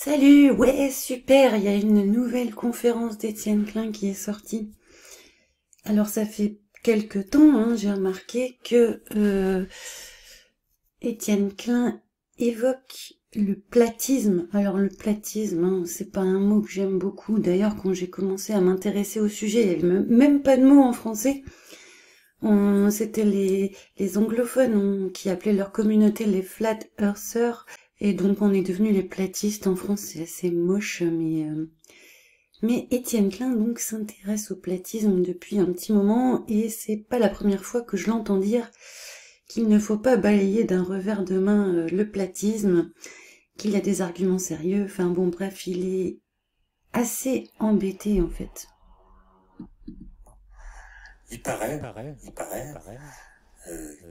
Salut, ouais, super, il y a une nouvelle conférence d'Étienne Klein qui est sortie. Alors ça fait quelque temps, j'ai remarqué que Étienne Klein évoque le platisme. Alors le platisme, c'est pas un mot que j'aime beaucoup. D'ailleurs, quand j'ai commencé à m'intéresser au sujet, il n'y avait même pas de mot en français. C'était les anglophones qui appelaient leur communauté les flat earthers. Et donc on est devenus les platistes en France, c'est assez moche, mais Étienne Klein donc s'intéresse au platisme depuis un petit moment et c'est pas la première fois que je l'entends dire qu'il ne faut pas balayer d'un revers de main le platisme, qu'il y a des arguments sérieux, enfin bon bref, il est assez embêté en fait. Il paraît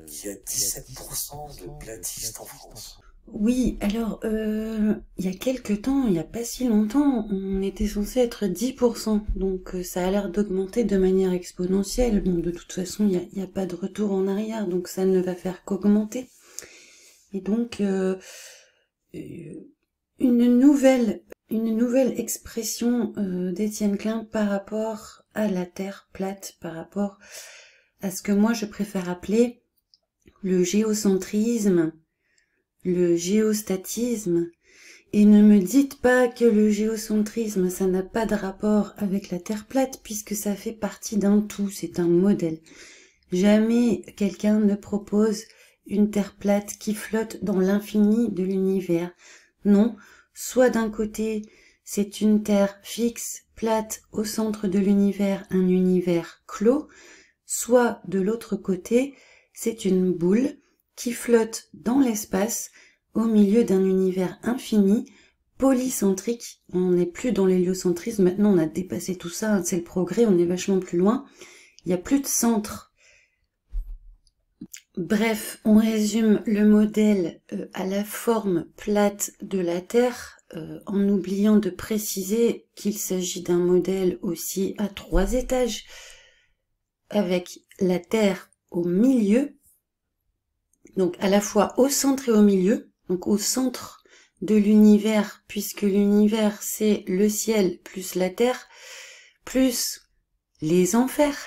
qu'il y a 17% de platistes en France. Oui, alors, il y a quelques temps, il n'y a pas si longtemps, on était censé être 10%, donc ça a l'air d'augmenter de manière exponentielle. Bon, de toute façon, il n'y a pas de retour en arrière, donc ça ne va faire qu'augmenter. Et donc, une nouvelle expression d'Étienne Klein par rapport à la Terre plate, par rapport à ce que moi je préfère appeler le géocentrisme, le géostatisme, et ne me dites pas que le géocentrisme, ça n'a pas de rapport avec la Terre plate, puisque ça fait partie d'un tout, c'est un modèle. Jamais quelqu'un ne propose une Terre plate qui flotte dans l'infini de l'univers. Non, soit d'un côté, c'est une Terre fixe, plate, au centre de l'univers, un univers clos, soit de l'autre côté, c'est une boule qui flotte dans l'espace au milieu d'un univers infini, polycentrique. On n'est plus dans l'héliocentrisme, maintenant on a dépassé tout ça, c'est le progrès, on est vachement plus loin. Il n'y a plus de centre. Bref, on résume le modèle à la forme plate de la Terre, en oubliant de préciser qu'il s'agit d'un modèle aussi à 3 étages, avec la Terre au milieu, donc à la fois au centre et au milieu, donc au centre de l'univers, puisque l'univers c'est le ciel plus la terre, plus les enfers,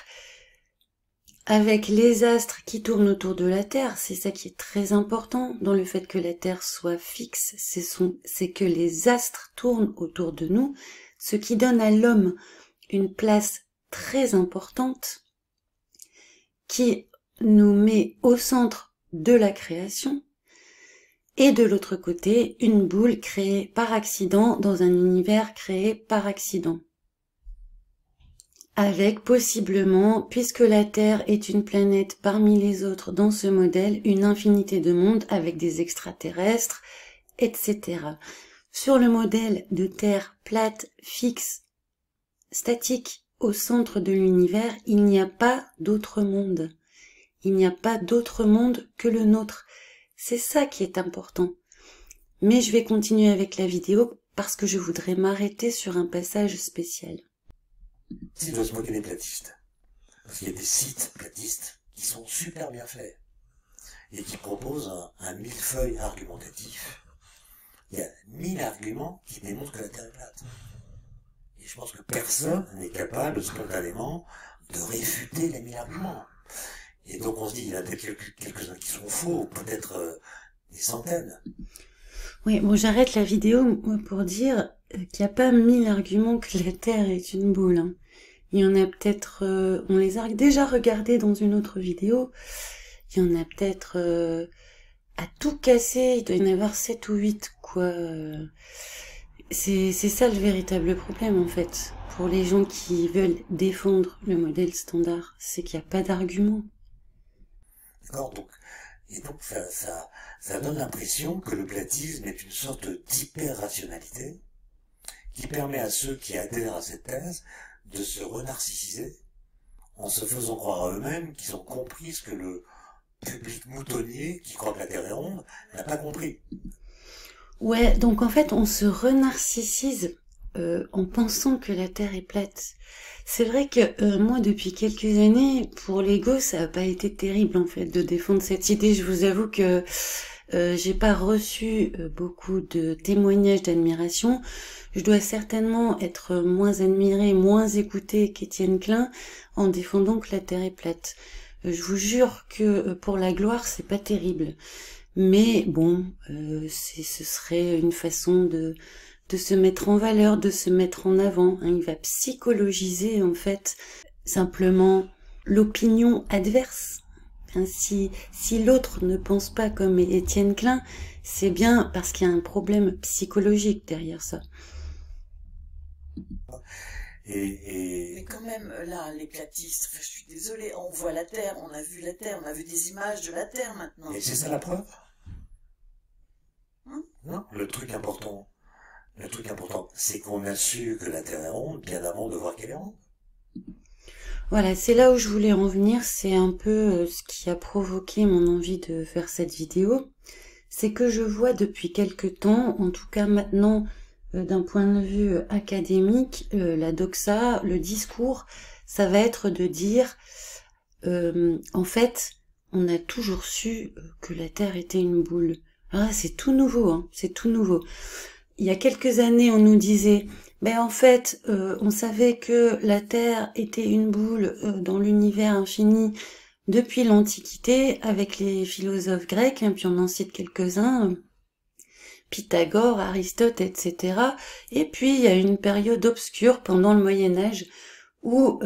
avec les astres qui tournent autour de la Terre. C'est ça qui est très important dans le fait que la Terre soit fixe, c'est que les astres tournent autour de nous, ce qui donne à l'homme une place très importante, qui nous met au centre de la création, et de l'autre côté, une boule créée par accident dans un univers créé par accident. Avec possiblement, puisque la Terre est une planète parmi les autres dans ce modèle, une infinité de mondes avec des extraterrestres, etc. Sur le modèle de Terre plate, fixe, statique, au centre de l'univers, il n'y a pas d'autre monde. Il n'y a pas d'autre monde que le nôtre. C'est ça qui est important. Mais je vais continuer avec la vidéo parce que je voudrais m'arrêter sur un passage spécial. Il doit se moquer des platistes. Parce qu'il y a des sites platistes qui sont super bien faits et qui proposent un millefeuille argumentatif. Il y a 1000 arguments qui démontrent que la Terre est plate. Et je pense que personne n'est capable spontanément de réfuter les 1000 arguments. Et donc on se dit, il y en a peut-être quelques-uns qui sont faux, peut-être des centaines. Oui, bon, j'arrête la vidéo pour dire qu'il n'y a pas 1000 arguments que la Terre est une boule. Il y en a peut-être, on les a déjà regardés dans une autre vidéo, il y en a peut-être à tout casser, il doit y en avoir 7 ou 8, quoi. C'est ça le véritable problème, en fait, pour les gens qui veulent défendre le modèle standard, c'est qu'il n'y a pas d'argument. D'accord, donc ça donne l'impression que le platisme est une sorte d'hyper-rationalité qui permet à ceux qui adhèrent à cette thèse de se renarcissiser en se faisant croire à eux-mêmes qu'ils ont compris ce que le public moutonnier qui croit que la Terre est ronde n'a pas compris. Ouais, donc en fait on se renarcissise en pensant que la Terre est plate. C'est vrai que moi depuis quelques années, pour l'ego, ça n'a pas été terrible en fait de défendre cette idée. Je vous avoue que j'ai pas reçu beaucoup de témoignages d'admiration. Je dois certainement être moins admirée, moins écoutée qu'Étienne Klein en défendant que la Terre est plate. Je vous jure que pour la gloire, c'est pas terrible. Mais bon, ce serait une façon de se mettre en valeur, de se mettre en avant. Hein. Il va psychologiser en fait simplement l'opinion adverse. Hein, si l'autre ne pense pas comme Étienne Klein, c'est bien parce qu'il y a un problème psychologique derrière ça. Mais quand même, là, les platistes, je suis désolée, on voit la Terre, on a vu la Terre, on a vu des images de la Terre maintenant. Et c'est ça la preuve? Non, le truc important, c'est qu'on a su que la Terre est ronde bien avant de voir qu'elle est ronde. Voilà, c'est là où je voulais en venir, c'est un peu ce qui a provoqué mon envie de faire cette vidéo. C'est que je vois depuis quelque temps, en tout cas maintenant, d'un point de vue académique, la doxa, le discours, ça va être de dire, en fait, on a toujours su que la Terre était une boule. Ah, c'est tout nouveau, hein, c'est tout nouveau. Il y a quelques années, on nous disait, ben en fait, on savait que la Terre était une boule dans l'univers infini depuis l'Antiquité, avec les philosophes grecs, hein, puis on en cite quelques-uns, Pythagore, Aristote, etc. Et puis il y a une période obscure pendant le Moyen-Âge où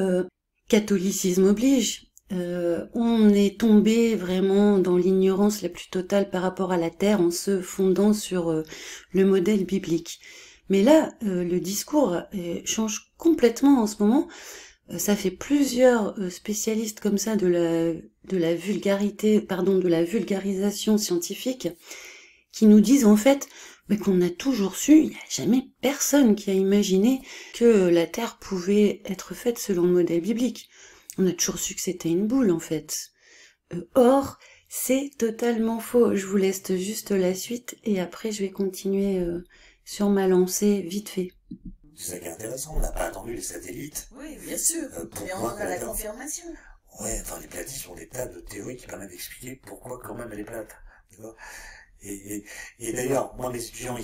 catholicisme oblige. On est tombé vraiment dans l'ignorance la plus totale par rapport à la Terre en se fondant sur le modèle biblique. Mais là, le discours change complètement en ce moment. Ça fait plusieurs spécialistes comme ça de la vulgarisation scientifique qui nous disent en fait qu'on a toujours su, il n'y a jamais personne qui a imaginé que la Terre pouvait être faite selon le modèle biblique. On a toujours su que c'était une boule en fait. Or, c'est totalement faux. Je vous laisse juste la suite et après je vais continuer sur ma lancée vite fait. C'est ça qui est intéressant, on n'a pas attendu les satellites. Oui, bien sûr, mais on en a la confirmation. Ouais, enfin les platistes ont des tas de théories qui permettent d'expliquer pourquoi quand même elle est plate. Et d'ailleurs, moi mes étudiants,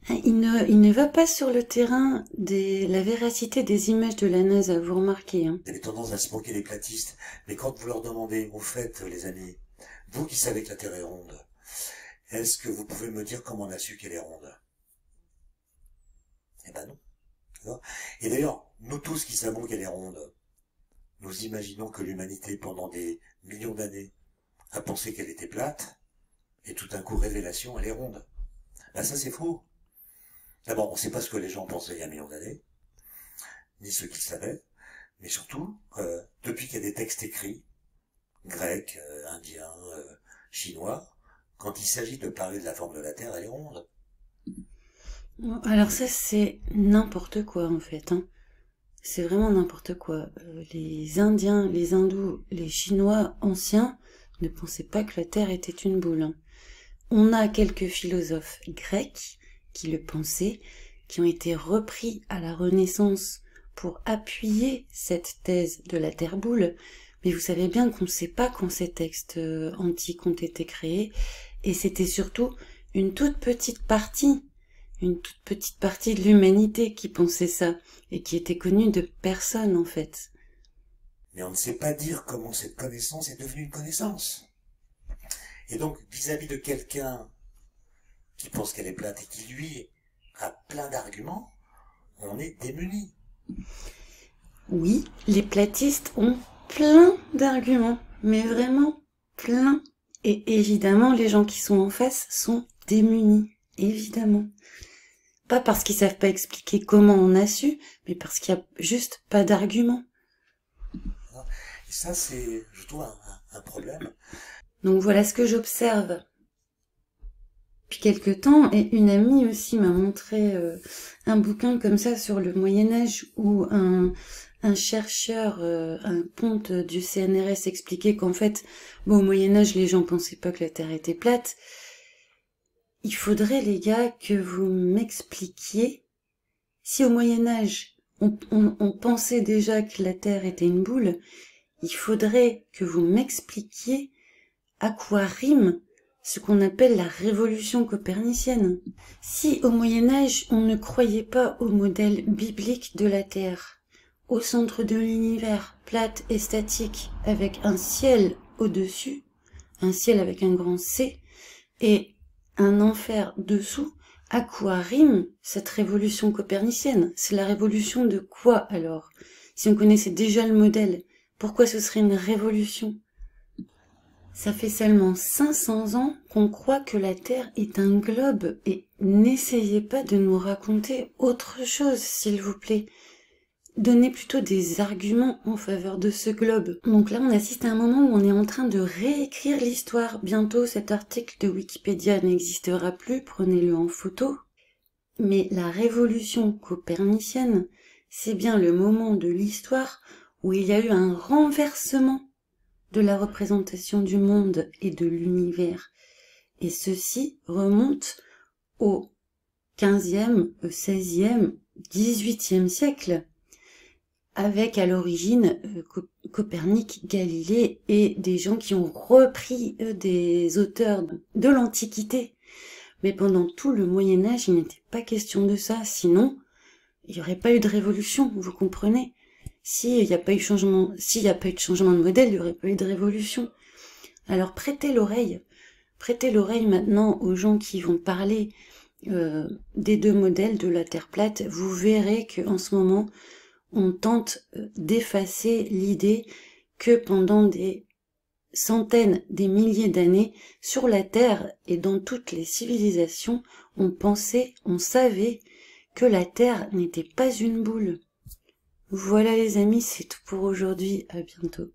Il ne va pas sur le terrain de la véracité des images de la NASA, vous remarquez. Hein. Ils avaient tendance à se moquer des platistes, mais quand vous leur demandez, au fait, les amis, vous qui savez que la Terre est ronde, est-ce que vous pouvez me dire comment on a su qu'elle est ronde? Eh ben non. Et d'ailleurs, nous tous qui savons qu'elle est ronde, nous imaginons que l'humanité, pendant des millions d'années, a pensé qu'elle était plate, et tout d'un coup, révélation, elle est ronde. Ben ça, c'est faux. D'abord, on ne sait pas ce que les gens pensaient il y a un million d'années, ni ceux qui savaient, mais surtout, depuis qu'il y a des textes écrits, grecs, indiens, chinois, quand il s'agit de parler de la forme de la Terre, elle est ronde. Alors ça, c'est n'importe quoi en fait. Hein. C'est vraiment n'importe quoi. Les Indiens, les Hindous, les Chinois anciens ne pensaient pas que la Terre était une boule. Hein. On a quelques philosophes grecs qui le pensaient, qui ont été repris à la Renaissance pour appuyer cette thèse de la Terre boule. Mais vous savez bien qu'on ne sait pas quand ces textes antiques ont été créés, et c'était surtout une toute petite partie de l'humanité qui pensait ça, et qui était connue de personne en fait. Mais on ne sait pas dire comment cette connaissance est devenue une connaissance. Et donc, vis-à-vis de quelqu'un qui pense qu'elle est plate et qui, lui, a plein d'arguments, on est démunis. Oui, les platistes ont plein d'arguments, mais vraiment plein. Et évidemment, les gens qui sont en face sont démunis, évidemment. Pas parce qu'ils savent pas expliquer comment on a su, mais parce qu'il y a juste pas d'arguments. Et ça, c'est, je trouve, un problème. Donc voilà ce que j'observe depuis quelque temps, et une amie aussi m'a montré un bouquin comme ça sur le Moyen-Âge où un chercheur, un ponte du CNRS expliquait qu'en fait, bon, au Moyen-Âge, les gens pensaient pas que la Terre était plate. Il faudrait, les gars, que vous m'expliquiez si au Moyen-Âge, on pensait déjà que la Terre était une boule, il faudrait que vous m'expliquiez à quoi rime ce qu'on appelle la révolution copernicienne. Si au Moyen-Âge, on ne croyait pas au modèle biblique de la Terre, au centre de l'univers, plate et statique, avec un ciel au-dessus, un ciel avec un grand C, et un enfer dessous, à quoi rime cette révolution copernicienne? C'est la révolution de quoi alors? Si on connaissait déjà le modèle, pourquoi ce serait une révolution? Ça fait seulement 500 ans qu'on croit que la Terre est un globe, et n'essayez pas de nous raconter autre chose, s'il vous plaît. Donnez plutôt des arguments en faveur de ce globe. Donc là, on assiste à un moment où on est en train de réécrire l'histoire. Bientôt, cet article de Wikipédia n'existera plus, prenez-le en photo. Mais la révolution copernicienne, c'est bien le moment de l'histoire où il y a eu un renversement de la représentation du monde et de l'univers. Et ceci remonte au 15e, 16e, 18e siècle, avec à l'origine Copernic, Galilée et des gens qui ont repris des auteurs de l'Antiquité. Mais pendant tout le Moyen-Âge, il n'était pas question de ça, sinon il n'y aurait pas eu de révolution, vous comprenez? S'il n'y a pas eu de changement de modèle, il n'y aurait pas eu de révolution. Alors prêtez l'oreille maintenant aux gens qui vont parler des deux modèles de la Terre plate. Vous verrez qu'en ce moment, on tente d'effacer l'idée que pendant des centaines, des milliers d'années, sur la Terre et dans toutes les civilisations, on savait que la Terre n'était pas une boule. Voilà les amis, c'est tout pour aujourd'hui, à bientôt.